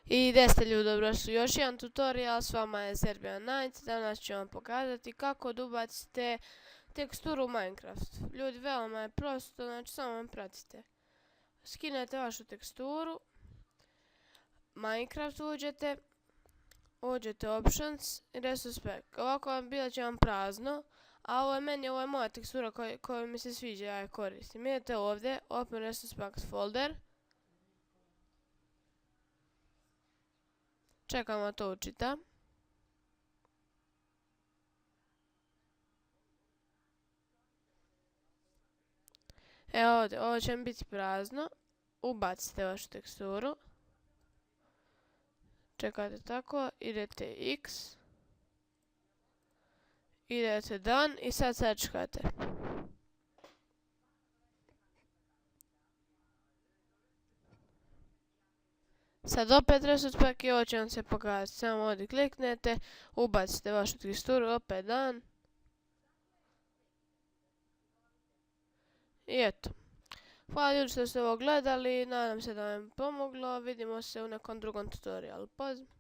I gdje ste ljudi, dobrodošli u još jedan tutorial, s vama je Serbian Knight. Danas ću vam pokazati kako da ubacite teksturu u Minecraft. Ljudi, veoma je prosto, znači samo me pratite. Skinete vašu teksturu, Minecraft uđete Options i Resource Pack. Ovako vam bit će vam prazno, a ovo je moja tekstura koja mi se sviđa, ja je koristim. Idete ovdje, Open Resource Packs folder. Čekamo to učita. Evo ovdje, ovo će mi biti prazno. Ubacite vašu teksturu. Čekate tako, idete X. Idete Done i sad sačekate. Sad opet Resource Pack i ovo će vam se pokazati. Samo ovdje kliknete, ubacite vašu teksturu, opet Done. I eto. Hvala ljudi što ste ovo gledali, nadam se da vam je pomoglo, vidimo se u nekom drugom tutorialu. Pozdrav!